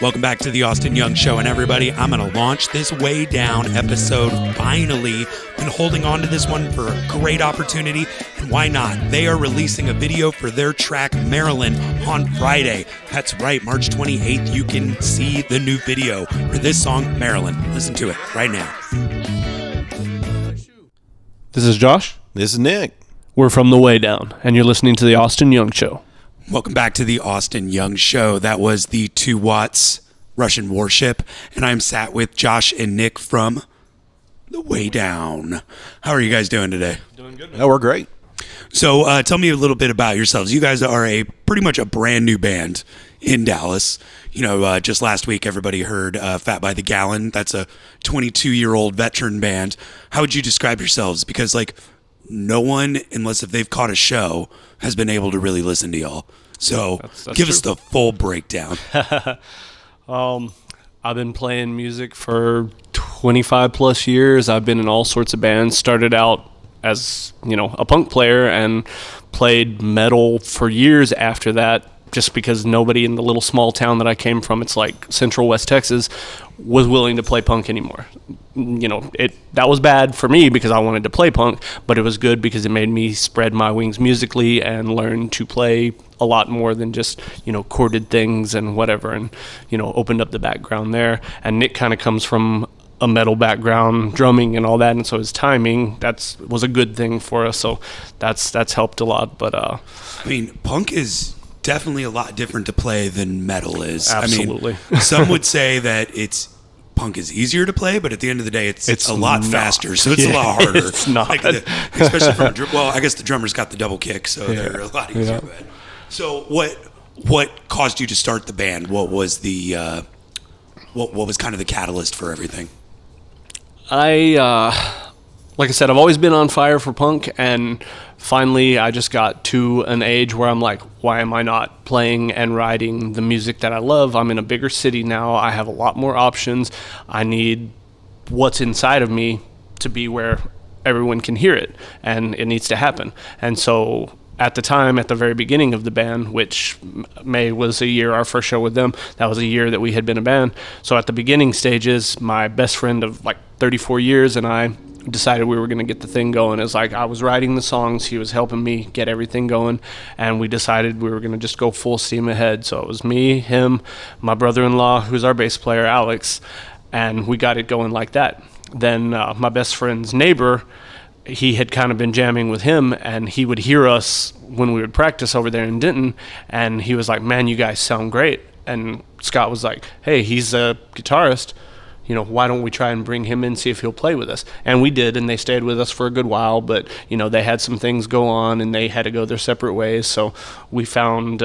Welcome back to the Austin Young Show, and everybody, I'm going to launch this Way Down episode finally. Been holding on to this one for a great opportunity, and why not? They are releasing a video for their track Marilyn on Friday. That's right, March 28th, you can see the new video for this song, Marilyn. Listen to it right now. This is Josh. This is Nick. We're from the Way Down, and you're listening to the Austin Young Show. Welcome back to the Austin Young Show. That was the 2 Watts Russian Warship, and I'm sat with Josh and Nick from the Way Down. How are you guys doing today? Doing good. Oh, we're great. So tell me a little bit about yourselves. You guys are pretty much a brand new band in Dallas. You know, just last week, everybody heard Fat by the Gallon. That's a 22-year-old veteran band. How would you describe yourselves? Because, like, no one, unless if they've caught a show, has been able to really listen to y'all. So that's give true. us the full breakdown. I've been playing music for 25 plus years. I've been in all sorts of bands. Started out as, a punk player and played metal for years after that, just because nobody in the little small town that I came from, it's like Central West Texas, was willing to play punk anymore. That was bad for me because I wanted to play punk, but it was good because it made me spread my wings musically and learn to play a lot more than just, chorded things and whatever, and, opened up the background there. And Nick kind of comes from a metal background, drumming and all that, and so his timing, was a good thing for us, so that's helped a lot. But I mean, punk is definitely a lot different to play than metal is. Absolutely. I mean, some would say that punk is easier to play, but at the end of the day, it's a lot faster, so it's a lot harder. It's not. Especially from I guess the drummer's got the double kick, so they're a lot easier. Yeah. But. So what caused you to start the band? What was the what was kind of the catalyst for everything? Like I said, I've always been on fire for punk, and finally I just got to an age where I'm like, why am I not playing and writing the music that I love? I'm in a bigger city now. I have a lot more options. I need what's inside of me to be where everyone can hear it, and it needs to happen. And so at the time, at the very beginning of the band, which May was a year, our first show with them, that was a year that we had been a band. So at the beginning stages, my best friend of like 34 years and I decided we were going to get the thing going. It's like I was writing the songs, he was helping me get everything going, and we decided we were going to just go full steam ahead. So it was me, him, my brother-in-law, who's our bass player, Alex, and we got it going like that. Then my best friend's neighbor, he had kind of been jamming with him, and he would hear us when we would practice over there in Denton, and he was like, man, you guys sound great. And Scott was like, hey, he's a guitarist, why don't we try and bring him in, see if he'll play with us? And we did, and they stayed with us for a good while, but they had some things go on and they had to go their separate ways. So we found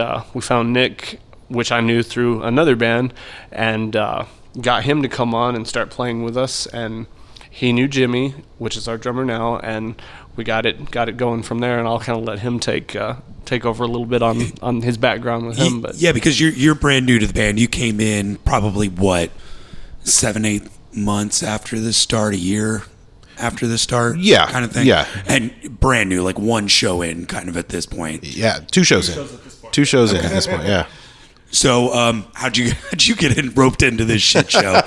Nick, which I knew through another band, and got him to come on and start playing with us. And he knew Jimmy, which is our drummer now, and we got it going from there. And I'll kind of let him take over a little bit on his background with him. But yeah, because you're brand new to the band. You came in probably 7-8 months after the start, a year after the start, kind of thing. Yeah, and brand new, like one show in, kind of at this point. Yeah, two shows in at this point. Yeah. So, how'd you get roped into this shit show?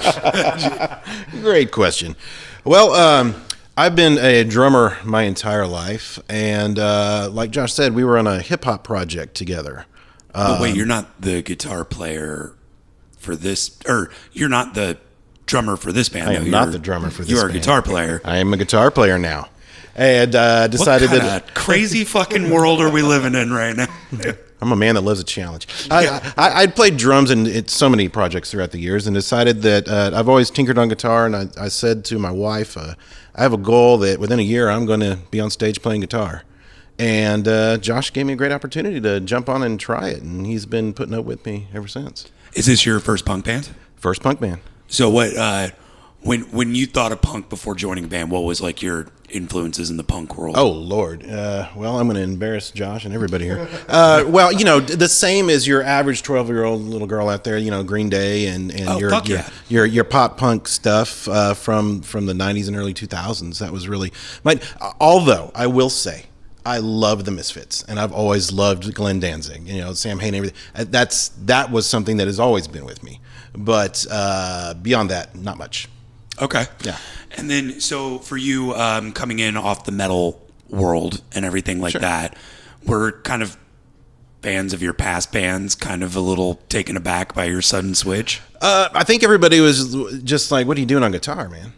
Great question. Well, I've been a drummer my entire life, and like Josh said, we were on a hip hop project together. But wait, you're not the guitar player for this, or you're not the drummer for this band. I am not the drummer for this band. You are a guitar player. I am a guitar player now. And decided what kind of crazy fucking world are we living in right now? I'm a man that loves a challenge. I'd played drums in so many projects throughout the years, and decided that I've always tinkered on guitar, and I said to my wife, I have a goal that within a year I'm going to be on stage playing guitar. And Josh gave me a great opportunity to jump on and try it, and he's been putting up with me ever since. Is this your first punk band? First punk band. So what? When you thought of punk before joining the band, what was like your influences in the punk world? Oh Lord! Well, I'm going to embarrass Josh and everybody here. Well, the same as your average 12-year-old little girl out there. Green Day and your pop punk stuff from the 90s and early 2000s. That was really although I will say, I love the Misfits, and I've always loved Glenn Danzig. Sam Hain, everything. That was something that has always been with me. But beyond that, not much. Okay. Yeah. And then, so for you, coming in off the metal world and everything like that, were kind of fans of your past bands kind of a little taken aback by your sudden switch? I think everybody was just like, what are you doing on guitar, man?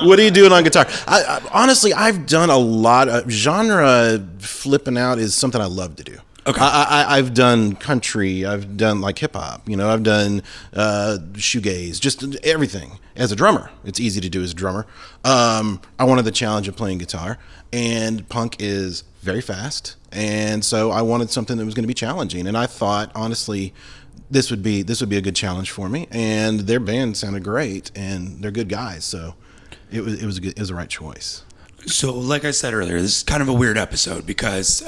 What are you doing on guitar? Honestly, I've done a lot of genre flipping out is something I love to do. Okay. I've done country. I've done like hip hop. I've done shoegaze. Just everything. As a drummer, it's easy to do as a drummer. I wanted the challenge of playing guitar, and punk is very fast, and so I wanted something that was going to be challenging. And I thought, honestly, this would be a good challenge for me. And their band sounded great, and they're good guys, so it was the right choice. So, like I said earlier, this is kind of a weird episode because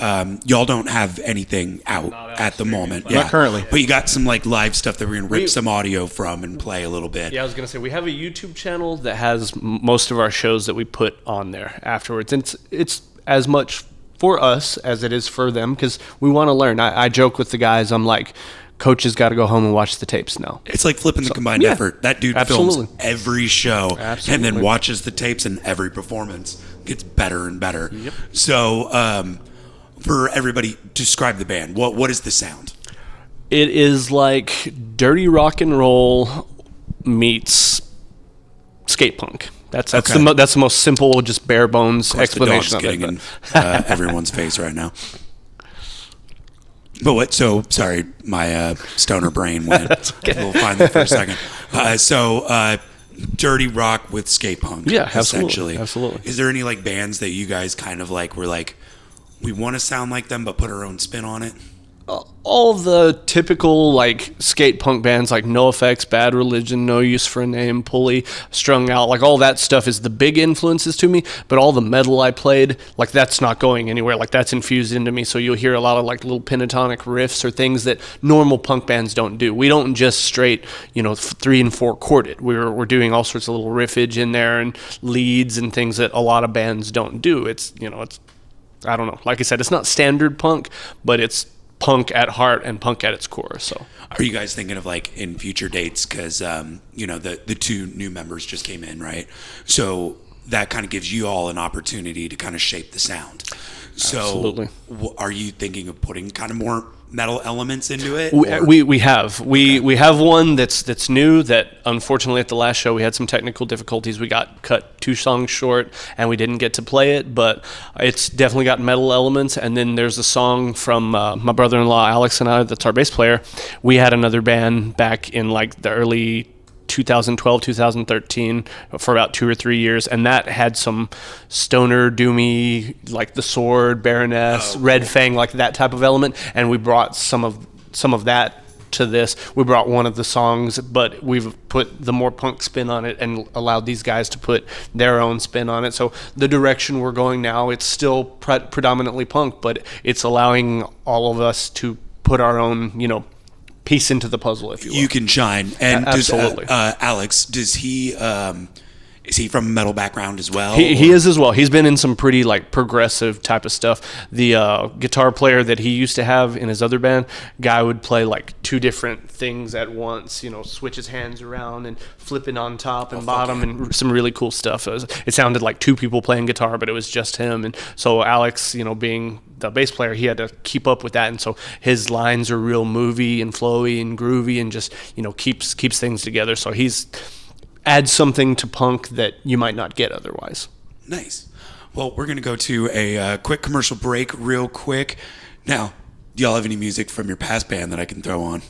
y'all don't have anything out at the moment. Not currently. But you got some live stuff that we're going to rip some audio from and play a little bit. Yeah, I was going to say, we have a YouTube channel that has most of our shows that we put on there afterwards. And it's as much for us as it is for them because we want to learn. I joke with the guys, I'm like, Coach has got to go home and watch the tapes now. It's like flipping the combined effort. That dude films every show and then watches the tapes, and every performance gets better and better. Yep. So for everybody, describe the band. What is the sound? It is like dirty rock and roll meets skate punk. That's the most simple, just bare bones explanation of it. The dog's getting in everyone's face right now. But what? So sorry, my stoner brain went a little fine there for a second. Dirty rock with skate punk. Yeah, essentially. Absolutely. Is there any bands that you guys kind of were like, we want to sound like them but put our own spin on it? All the typical skate punk bands like NoFX, Bad Religion, No Use for a Name, Pulley, Strung Out, all that stuff is the big influences to me. But all the metal I played, that's not going anywhere. That's infused into me. So you'll hear a lot of little pentatonic riffs or things that normal punk bands don't do. We don't just straight 3 and 4 chorded. We're doing all sorts of little riffage in there and leads and things that a lot of bands don't do. It's I don't know. Like I said, it's not standard punk, but it's punk at heart and punk at its core. So are you guys thinking of in future dates, because the 2 new members just came in, right? So that kind of gives you all an opportunity to kind of shape the sound. So absolutely. Are you thinking of putting kind of more metal elements into it? We have one that's new that unfortunately at the last show we had some technical difficulties. We got cut 2 songs short and we didn't get to play it, but it's definitely got metal elements. And then there's a song from my brother-in-law Alex and I, that's our bass player. We had another band back in the early 2012, 2013 for about 2 or 3 years, and that had some stoner doomy, The Sword, Baroness, Red Fang, that type of element, and we brought some of that to this. We brought one of the songs, but we've put the more punk spin on it and allowed these guys to put their own spin on it. So the direction we're going now, it's still predominantly punk, but it's allowing all of us to put our own, piece into the puzzle, if you will. You can shine. And absolutely. Alex, is he from a metal background as well? He is as well. He's been in some pretty progressive type of stuff. The guitar player that he used to have in his other band, guy would play 2 different things at once, switch his hands around and flipping on top and bottom and some really cool stuff. It sounded like 2 people playing guitar, but it was just him. And so Alex, being the bass player, he had to keep up with that, and so his lines are real movey and flowy and groovy and just keeps things together. So he's adds something to punk that you might not get otherwise. Nice. Well, we're gonna go to a quick commercial break real quick. Now, do y'all have any music from your past band that I can throw on?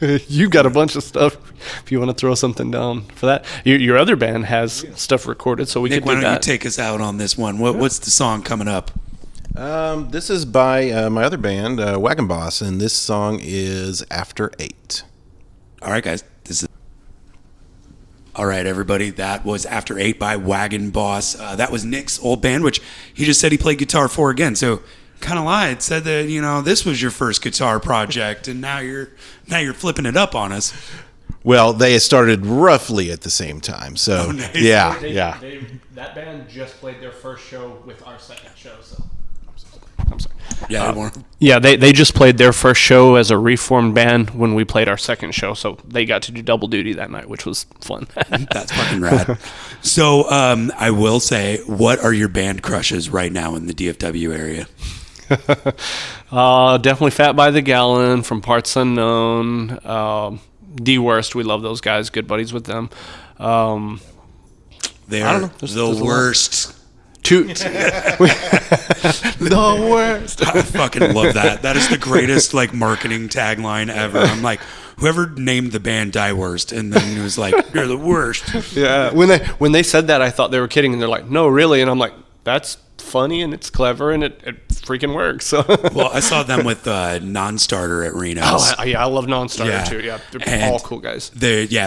You got a bunch of stuff if you want to throw something down for that. Your other band has stuff recorded, so we Nick, could do that. why don't you take us out on this one? What's the song coming up? This is by my other band, Wagon, and this song is After 8. All right, guys. This is All right, everybody. That was After 8 by Wagon Boss. That was Nick's old band, which he just said he played guitar for again. So kind of lied. Said that this was your first guitar project, and now you're flipping it up on us. Well, they started roughly at the same time. So nice. yeah. That band just played their first show with our second show. So I'm sorry. Yeah, they just played their first show as a reformed band when we played our second show, so they got to do double duty that night, which was fun. That's fucking rad. So I will say, what are your band crushes right now in the DFW area? Definitely Fat by the Gallon from Parts Unknown. D Worst, we love those guys. Good buddies with them. They're the worst. The worst. I fucking love that. That is the greatest marketing tagline ever. I'm like, whoever named the band Die Worst, and then it was like, you're the worst. Yeah. When they said that, I thought they were kidding, and they're like, no, really, and I'm like, that's funny and it's clever and it freaking works. So. Well, I saw them with Non-Starter at Reno's. Oh, I love Non-Starter too. Yeah, they're all cool guys.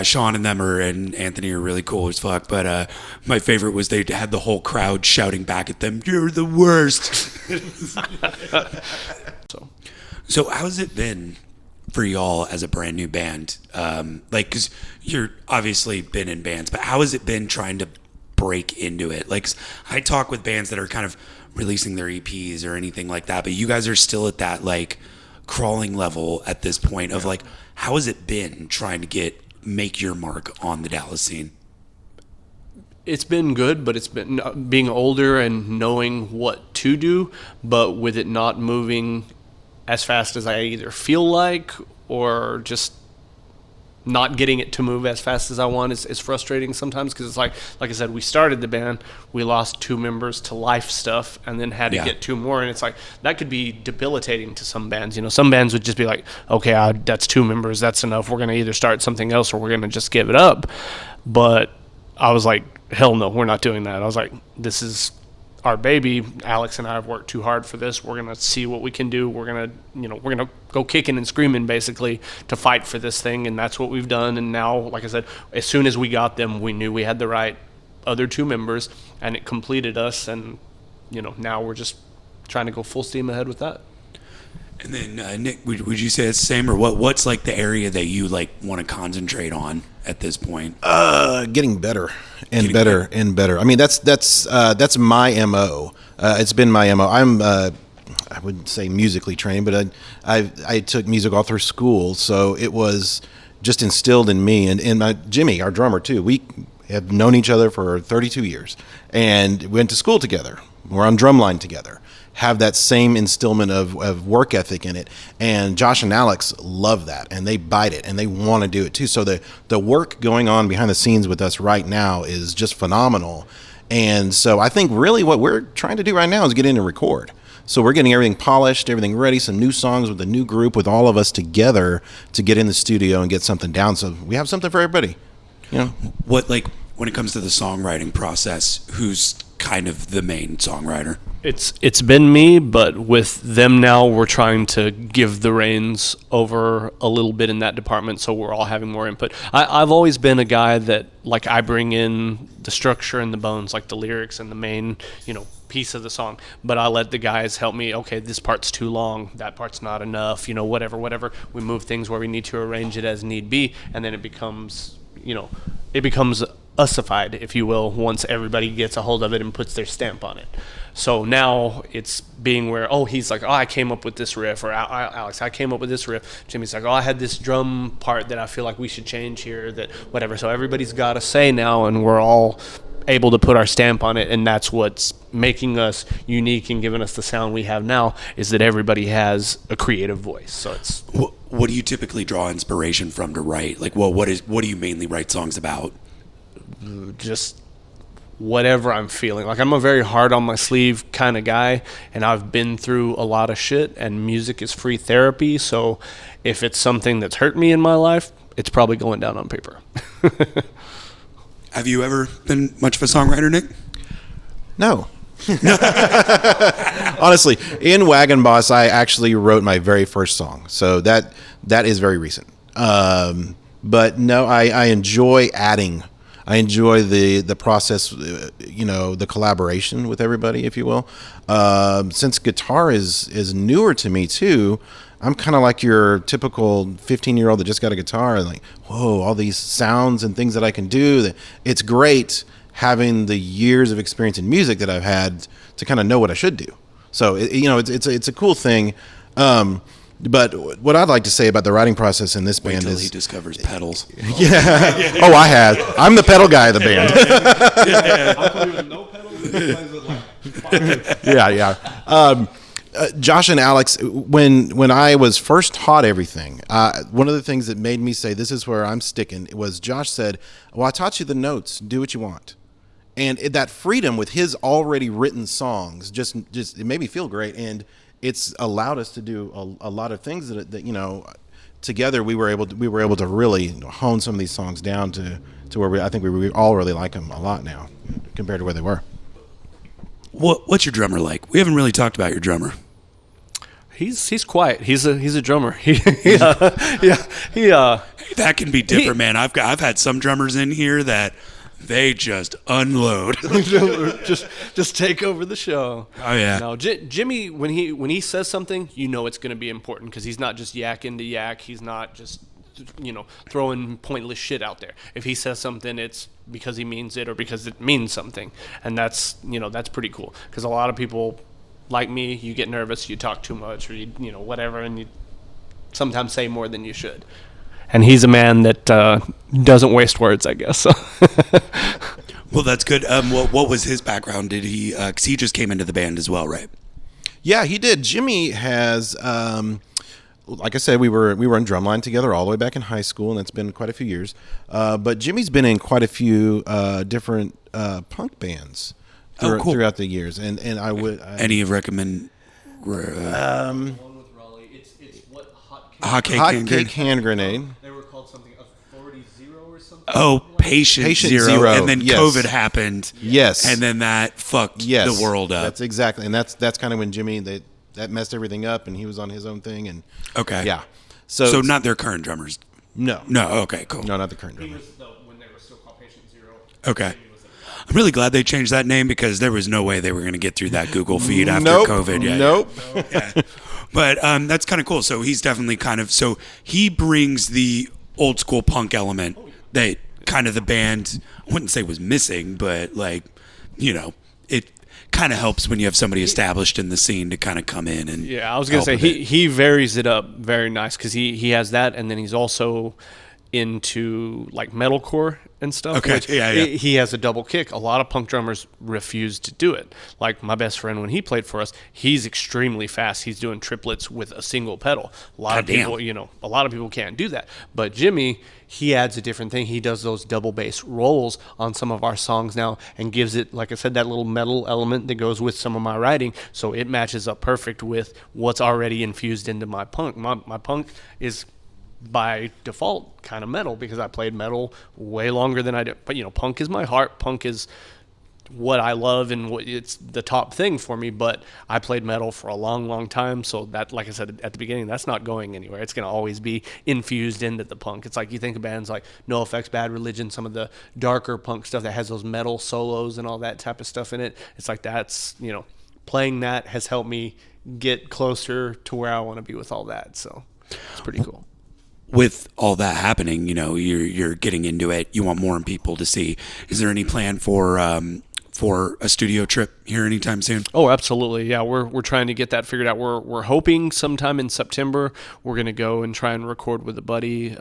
Sean and them and Anthony are really cool as fuck. But my favorite was they had the whole crowd shouting back at them, "You're the worst." So how's it been for y'all as a brand new band? Because you're obviously been in bands, but how has it been trying to break into it? I talk with bands that are kind of releasing their EPs or anything like that, but you guys are still at that crawling level at this point of how has it been trying to make your mark on the Dallas scene? It's been good, but it's been being older and knowing what to do, but with it not moving as fast as I either feel like or just not getting it to move as fast as I want is frustrating sometimes, because it's like I said, we started the band, we lost 2 members to life stuff, and then had to get 2 more, and it's like that could be debilitating to some bands. Some bands would just be like, okay, that's 2 members, that's enough, we're going to either start something else or we're going to just give it up. But I was like, hell no, we're not doing that. I was like, this is our baby. Alex and I have worked too hard for this. We're going to see what we can do. We're going to go kicking and screaming basically to fight for this thing. And that's what we've done. And now, like I said, as soon as we got them, we knew we had the right other 2 members, and it completed us. And, now we're just trying to go full steam ahead with that. And then Nick, would you say it's the same, or what's the area that you want to concentrate on at this point? Getting better and better and better. I mean, that's my MO. It's been my MO. I'm I wouldn't say musically trained, but I took music all through school, so it was just instilled in me. And Jimmy, our drummer too, we have known each other for 32 years and went to school together. We're on drumline together. Have that same instillment of work ethic in it, and Josh and Alex love that, and they bite it, and they want to do it too. So the work going on behind the scenes with us right now is just phenomenal. And so I think really what we're trying to do right now is get in and record. So we're getting everything polished, everything ready, some new songs with a new group, with all of us together to get in the studio and get something down. So we have something for everybody. What when it comes to the songwriting process, who's kind of the main songwriter? It's been me, but with them now, we're trying to give the reins over a little bit in that department, so we're all having more input. I've always been a guy that I bring in the structure and the bones, the lyrics and the main piece of the song, but I let the guys help me. Okay, this part's too long, that part's not enough, whatever. We move things where we need to arrange it as need be, and then it becomes usified, if you will, once everybody gets a hold of it and puts their stamp on it. So now it's being where, he's like, I came up with this riff, or Alex, I came up with this riff. Jimmy's like, I had this drum part that I feel like we should change here, that whatever. So everybody's got a say now, and we're all able to put our stamp on it, and that's what's making us unique and giving us the sound we have now, is that everybody has a creative voice. So it's... What do you typically draw inspiration from to write? What do you mainly write songs about? Just whatever I'm feeling. I'm a very hard on my sleeve kind of guy, and I've been through a lot of shit, and music is free therapy. So if it's something that's hurt me in my life, it's probably going down on paper. Have you ever been much of a songwriter, Nick? No. Honestly, in Wagon Boss, I actually wrote my very first song. So that is very recent. But no, I enjoy adding. I enjoy the process, the collaboration with everybody, if you will. Since guitar is newer to me too, I'm kind of like your typical 15-year-old that just got a guitar and like, whoa, all these sounds and things that I can do. It's great having the years of experience in music that I've had to kind of know what I should do. So it's a cool thing. But what I'd like to say about the writing process in this band Wait till is he discovers pedals. Yeah. Oh, I have. I'm the pedal guy of the band. I play with no pedals. He plays with Yeah. Josh and Alex, when I was taught everything, one of the things that made me say this is where I'm sticking was Josh said, "Well, I taught you the notes. Do what you want." And that freedom with his already written songs just it made me feel great, and it's allowed us to do a lot of things that together we were able to really hone some of these songs down to where I think we all really like them a lot now compared to where they were. What's your drummer like? We haven't really talked about your drummer. He's quiet. He's a drummer. That can be different, man. I've had some drummers in here that they just unload. just take over the show. Oh yeah. No, Jimmy, when he says something, it's going to be important because he's not just yakking to yak. He's not just throwing pointless shit out there. If he says something, it's because he means it or because it means something, and that's pretty cool. Because a lot of people, like me, you get nervous, you talk too much, or you whatever, and you sometimes say more than you should. And he's a man that doesn't waste words, I guess. Well, that's good. What was his background? Did he? Because he just came into the band as well, right? Yeah, he did. Jimmy has, like I said, we were in drumline together all the way back in high school, and it's been quite a few years. But Jimmy's been in quite a few different punk bands throughout the years, and I would. Any recommend? Hot Cake Hand Grenade. They were called something, Authority Zero or something. Oh, Patient Zero, and then yes. COVID happened. Yes, and then that fucked the world up. That's exactly, and that's kind of when Jimmy that messed everything up, and he was on his own thing. And okay, yeah, so not their current drummers. No. Okay, cool. No, not the current drummer. He was when they were still called Patient Zero. Okay. I'm really glad they changed that name because there was no way they were going to get through that Google feed after COVID. Yeah, nope. Yeah. But that's kind of cool. So he's definitely so he brings the old school punk element that kind of the band, I wouldn't say was missing, but it kind of helps when you have somebody established in the scene to kind of come in and I was going to say he varies it up very nice because he has that, and then he's also into like metalcore and stuff. Okay. He has a double kick. A lot of punk drummers refuse to do it. Like my best friend, when he played for us, he's extremely fast. He's doing triplets with a single pedal. A lot of people can't do that. But Jimmy, he adds a different thing. He does those double bass rolls on some of our songs now and gives it, like I said, that little metal element that goes with some of my writing. So it matches up perfect with what's already infused into my punk. My punk is by default kind of metal because I played metal way longer than I did. But punk is my heart. Punk is what I love and it's the top thing for me. But I played metal for a long time, so that, like I said at the beginning, that's not going anywhere. It's going to always be infused into the punk. It's like you think of bands like NoFX, Bad Religion, some of the darker punk stuff that has those metal solos and all that type of stuff in it. It's like that's playing that has helped me get closer to where I want to be with all that. So it's pretty cool. With all that happening, you're getting into it. You want more people to see. Is there any plan for a studio trip here anytime soon? Oh, absolutely. Yeah, we're trying to get that figured out. We're hoping sometime in September we're going to go and try and record with a buddy,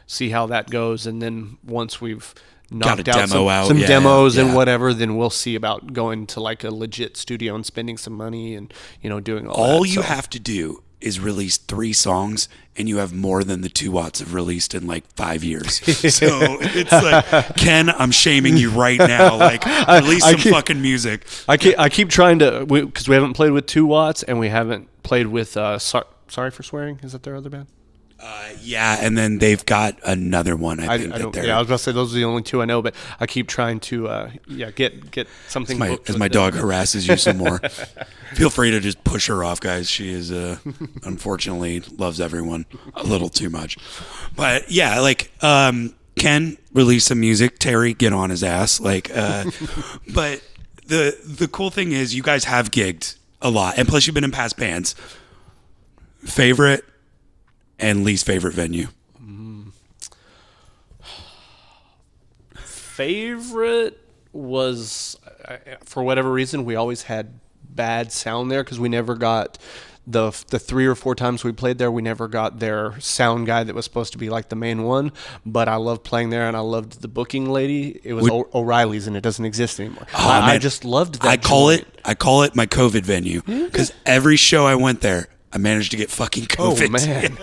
see how that goes, and then once we've knocked out some demos and whatever, then we'll see about going to like a legit studio and spending some money and doing all that. You have to do is release 3 songs and you have more than the 2 Watts have released in like 5 years. So it's like, Ken, I'm shaming you right now. Like, release some fucking music. I keep trying to, because we haven't played with 2 Watts and we haven't played with Sorry for Swearing. Is that their other band? Yeah, and then they've got another one. I think I was about to say those are the only 2 I know, but I keep trying to get something. As my dog harasses you some more, feel free to just push her off, guys. She is unfortunately loves everyone a little too much. But yeah, like Ken can release some music. Terry, get on his ass. But the cool thing is you guys have gigged a lot, and plus you've been in past bands. Favorite and least favorite venue? Favorite was, for whatever reason, we always had bad sound there because we never got the 3 or 4 times we played there, we never got their sound guy that was supposed to be like the main one. But I loved playing there, and I loved the booking lady. It was O'Reilly's, and it doesn't exist anymore. I just loved that. I call it my COVID venue because every show I went there, I managed to get fucking COVID. Oh man.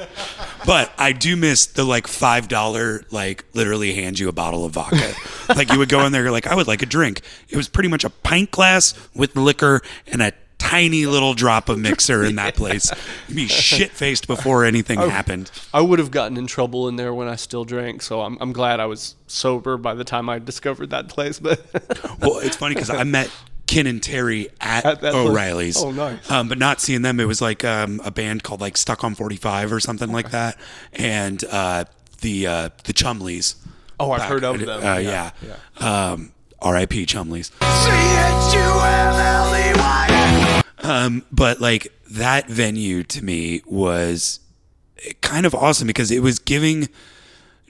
But I do miss the like $5 like literally hand you a bottle of vodka. Like you would go in there, you're like, I would like a drink. It was pretty much a pint glass with liquor and a tiny little drop of mixer in that place. You'd be shit faced before anything happened. I would have gotten in trouble in there when I still drank, so I'm glad I was sober by the time I discovered that place. But well, it's funny because I met Ken and Terry at O'Reilly's. Oh, nice. But not seeing them, it was like a band called like Stuck on 45 or something like that, and the Chumleys. Oh, I've heard of them. Yeah. R.I.P. Chumleys. But like that venue to me was kind of awesome because it was giving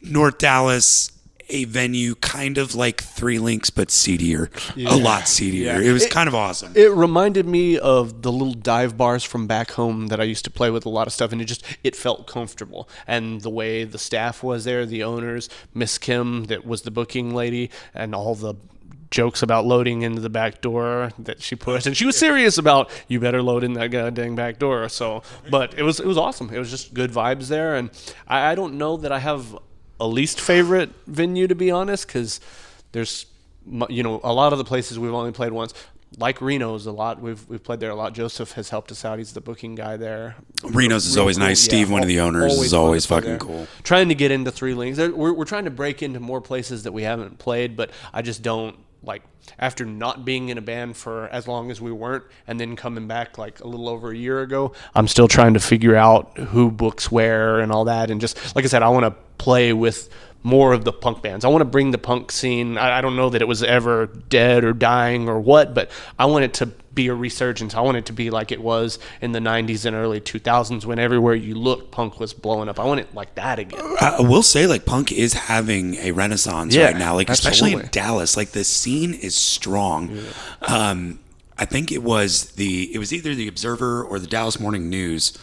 North Dallas a venue kind of like Three Links but seedier, a lot seedier. It was kind of awesome. It reminded me of the little dive bars from back home that I used to play with a lot of stuff, and it felt comfortable. And the way the staff was there, the owners, Miss Kim that was the booking lady, and all the jokes about loading into the back door that she pushed, and she was serious about you better load in that goddamn back door. So, but it was awesome. It was just good vibes there, and I don't know that I have a least favorite venue, to be honest, because there's a lot of the places we've only played once. Like Reno's a lot. We've played there a lot. Joseph has helped us out. He's the booking guy there. Reno's is always cool. Nice. Steve, one of the owners, is always fucking cool. Trying to get into Three Links. We're trying to break into more places that we haven't played, but I just don't like. After not being in a band for as long as we weren't, and then coming back like a little over a year ago, I'm still trying to figure out who books where and all that. And just like I said, I want to play with more of the punk bands. I want to bring the punk scene. I don't know that it was ever dead or dying or what, but I want it to be a resurgence. I want it to be like it was in the 90s and early 2000s when everywhere you looked, punk was blowing up. I want it like that again. I will say, like, punk is having a renaissance right now, like especially in Dallas. Like, the scene is strong. Yeah. I think it was either the Observer or the Dallas Morning News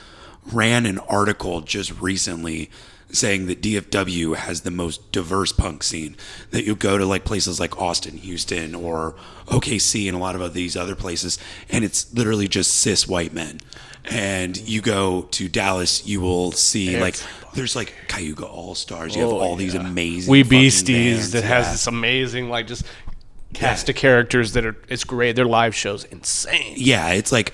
ran an article just recently saying that DFW has the most diverse punk scene, that you go to like places like Austin, Houston, or OKC and a lot of these other places, and it's literally just cis white men. And you go to Dallas, you will see like there's like Cayuga All Stars. You have all these amazing We Beasties bands. that has this amazing like just cast of characters that it's great. Their live shows insane. Yeah, it's like,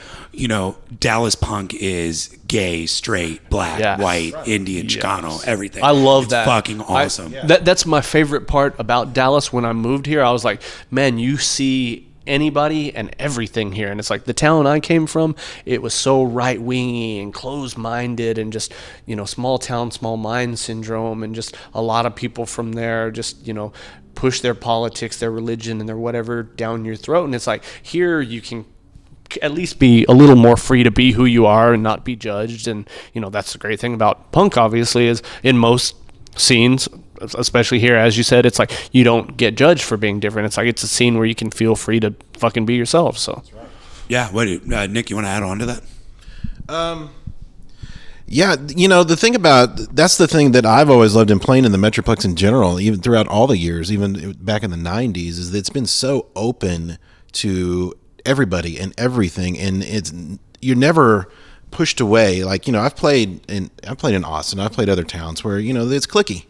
Dallas punk is gay, straight, black, white, Indian, Chicano, everything. I love that. Fucking awesome. That's my favorite part about Dallas. When I moved here, I was like, man, you see anybody and everything here. And it's like the town I came from, it was so right-wingy and closed-minded and just, small town, small mind syndrome, and just a lot of people from there just, push their politics, their religion, and their whatever down your throat. And it's like, here you can at least be a little more free to be who you are and not be judged. And, that's the great thing about punk, obviously, is in most scenes, especially here, as you said, it's like you don't get judged for being different. It's like it's a scene where you can feel free to fucking be yourself. So, yeah. What, Nick, you want to add on to that? Yeah, the thing that's the thing that I've always loved in playing in the Metroplex in general, even throughout all the years, even back in the 90s, is that it's been so open to everybody and everything, and you're never pushed away. Like, I've played in Austin, I've played other towns where, it's cliquey.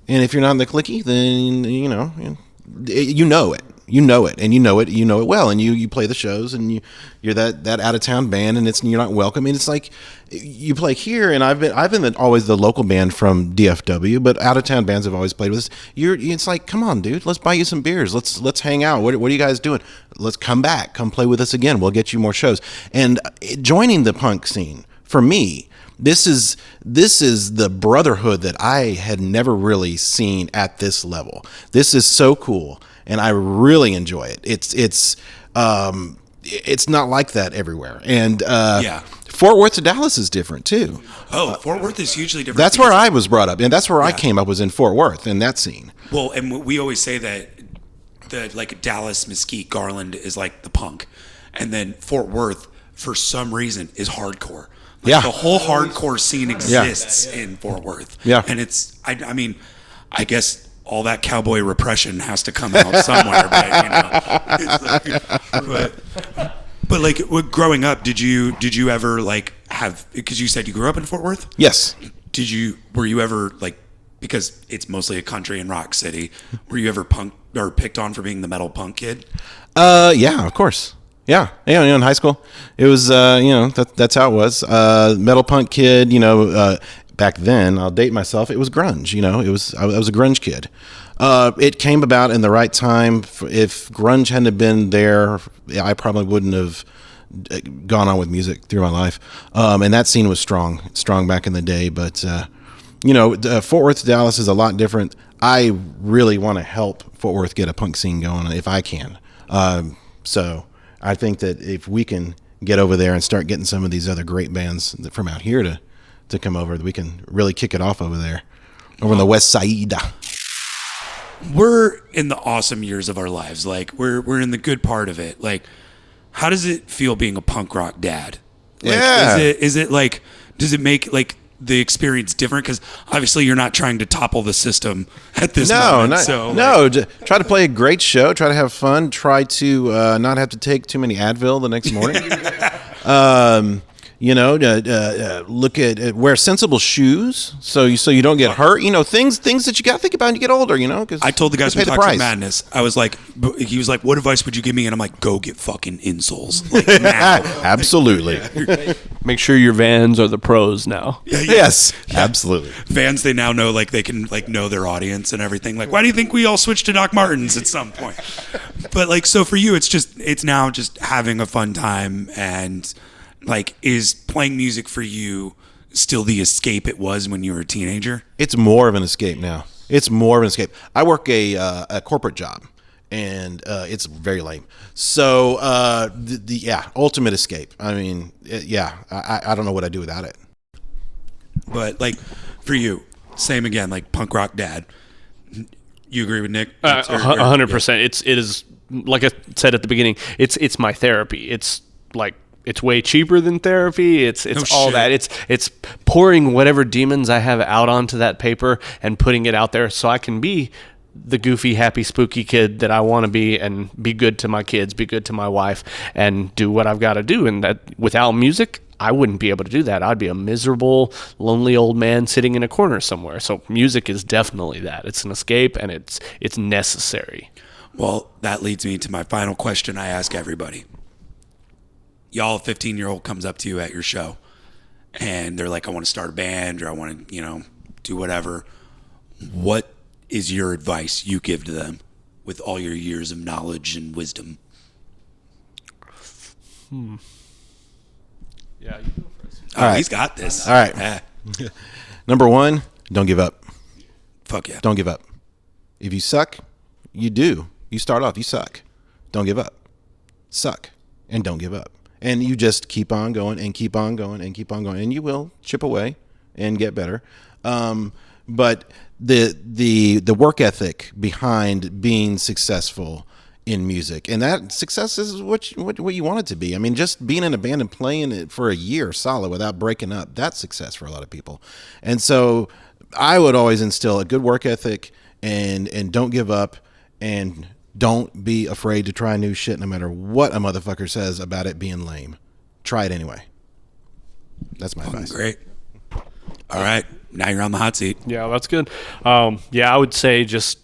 And if you're not in the cliquey, then, you know it. You know it well, and you play the shows, and you're that out of town band, and you're not welcome. And it's like you play here, and I've been always the local band from DFW, but out of town bands have always played with us. It's like, come on, dude, let's buy you some beers, let's hang out. What are you guys doing? Let's come back, come play with us again. We'll get you more shows. And joining the punk scene for me This is the brotherhood that I had never really seen at this level. This is so cool, and I really enjoy it. It's not like that everywhere, and Fort Worth to Dallas is different too. Oh, Fort Worth is hugely different. That's where I was brought up, and that's where I came up, was in Fort Worth in that scene. Well, and we always say that the like Dallas, Mesquite, Garland is like the punk, and then Fort Worth for some reason is hardcore. Like the whole hardcore scene exists in Fort Worth. Yeah, and it's I mean, I guess all that cowboy repression has to come out somewhere, but but like growing up, did you ever like have, because you said you grew up in Fort Worth? Yes. Were you ever like, because it's mostly a country and rock city, were you ever punk or picked on for being the metal punk kid? Yeah, of course. Yeah, in high school, it was that's how it was. Metal punk kid, back then, I'll date myself, it was grunge. I was a grunge kid. It came about in the right time. If grunge hadn't been there, I probably wouldn't have gone on with music through my life. And that scene was strong back in the day. But Fort Worth to Dallas is a lot different. I really want to help Fort Worth get a punk scene going if I can. So I think that if we can get over there and start getting some of these other great bands from out here to come over, that we can really kick it off over there, over on the west side. We're in the awesome years of our lives. Like we're in the good part of it. Like, how does it feel being a punk rock dad? Like, is it like, does it make like the experience different? Because obviously you're not trying to topple the system at this moment. Try to play a great show, try to have fun, try to not have to take too many Advil the next morning. Look at wear sensible shoes so you don't get hurt. Things that you got to think about when you get older. Because I told the guys from Toxic Madness, I was like, he was like, "What advice would you give me?" And I'm like, "Go get fucking insoles." Like, now. Absolutely. Make sure your Vans are the pros now. Yes, absolutely. Vans, they now know, like they can like know their audience and everything. Like, why do you think we all switched to Doc Martens at some point? But like, so for you, it's now just having a fun time. And like, is playing music for you still the escape it was when you were a teenager? It's more of an escape now. I work a corporate job, and it's very lame. So ultimate escape. I mean, I don't know what I'd do without it. But like, for you, same again, like punk rock dad. You agree with Nick? 100%. It is like I said at the beginning. It's my therapy. It's like, it's way cheaper than therapy. It's all that. It's pouring whatever demons I have out onto that paper and putting it out there so I can be the goofy, happy, spooky kid that I want to be, and be good to my kids, be good to my wife, and do what I've got to do. And that without music, I wouldn't be able to do that. I'd be a miserable, lonely old man sitting in a corner somewhere. So music is definitely that. It's an escape, and it's necessary. Well, that leads me to my final question I ask everybody. Y'all, a 15-year-old comes up to you at your show, and they're like, I want to start a band, or I want to, do whatever. What is your advice you give to them with all your years of knowledge and wisdom? Yeah, you go first. All right. He's got this. All right. Number one, don't give up. Fuck yeah. Don't give up. If you suck, you do. You start off, you suck. Don't give up. Suck, and don't give up. And you just keep on going and keep on going and keep on going, and you will chip away and get better. But the work ethic behind being successful in music, and that success is what you want it to be. I mean, just being in a band and playing it for a year solid without breaking up, that's success for a lot of people. And so I would always instill a good work ethic and don't give up, and don't be afraid to try new shit no matter what a motherfucker says about it being lame. Try it anyway. That's my advice. Great. All right. Now you're on the hot seat. Yeah, that's good. I would say just,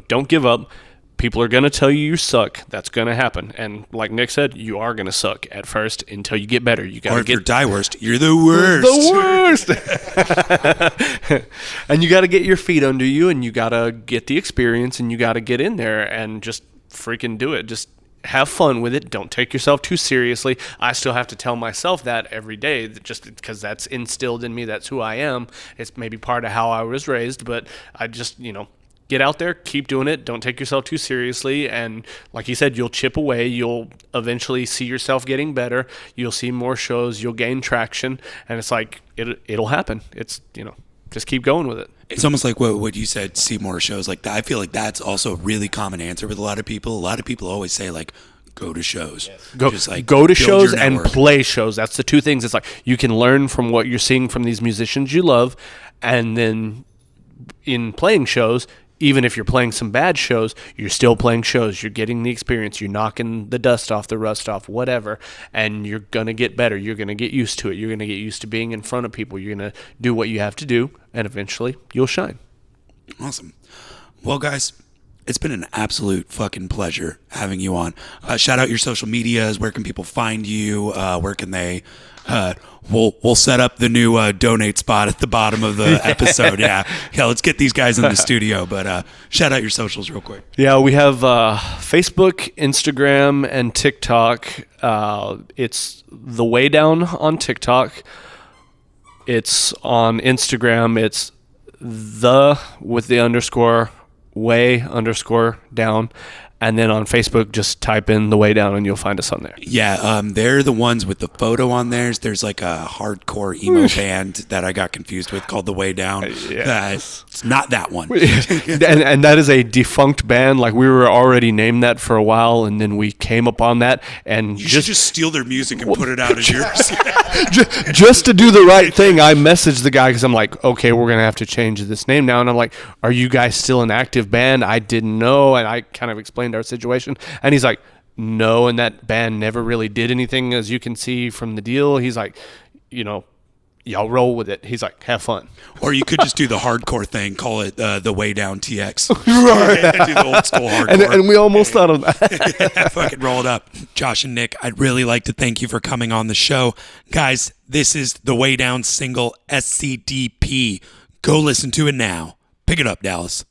don't give up. People are going to tell you suck. That's going to happen. And like Nick said, you are going to suck at first until you get better. You got to get, you're die worst, you're the worst. The worst. And you got to get your feet under you, and you got to get the experience, and you got to get in there and just freaking do it. Just have fun with it. Don't take yourself too seriously. I still have to tell myself that every day, just because that's instilled in me. That's who I am. It's maybe part of how I was raised, but I just, get out there, keep doing it. Don't take yourself too seriously. And like you said, you'll chip away. You'll eventually see yourself getting better. You'll see more shows. You'll gain traction. And it's like, it'll happen. It's, just keep going with it. It's almost like what you said, see more shows like that. I feel like that's also a really common answer with a lot of people. A lot of people always say, like, go to shows. Yes. Go to shows and play shows. That's the two things. It's like you can learn from what you're seeing from these musicians you love, and then in playing shows, even if you're playing some bad shows, you're still playing shows. You're getting the experience. You're knocking the dust off, the rust off, whatever, and you're going to get better. You're going to get used to it. You're going to get used to being in front of people. You're going to do what you have to do, and eventually you'll shine. Awesome. Well, guys, it's been an absolute fucking pleasure having you on. Shout out your social medias. Where can people find you? Where can they... We'll set up the new donate spot at the bottom of the episode. Yeah, let's get these guys in the studio. But shout out your socials real quick. Yeah, we have Facebook, Instagram, and TikTok. It's The Way Down on TikTok. It's on Instagram. It's the with the underscore way underscore down. And then on Facebook, just type in The Way Down and you'll find us on there. Yeah, they're the ones with the photo on theirs. There's like a hardcore emo band that I got confused with called The Way Down. It's not that one. and that is a defunct band. Like, we were already named that for a while, and then we came upon that. And you should just steal their music and put it out as yours. Just to do the right thing, I messaged the guy because I'm like, okay, we're going to have to change this name now. And I'm like, are you guys still an active band? I didn't know. And I kind of explained our situation, and he's like, no, and that band never really did anything, as you can see from the deal. He's like, y'all roll with it. He's like, have fun. Or you could just do the hardcore thing, call it The Way Down TX. Right. Do the old school hardcore. And we almost thought of that. Fucking roll it up. Josh and Nick, I'd really like to thank you for coming on the show. Guys, this is The Way Down single SCDP. Go listen to it now. Pick it up, Dallas.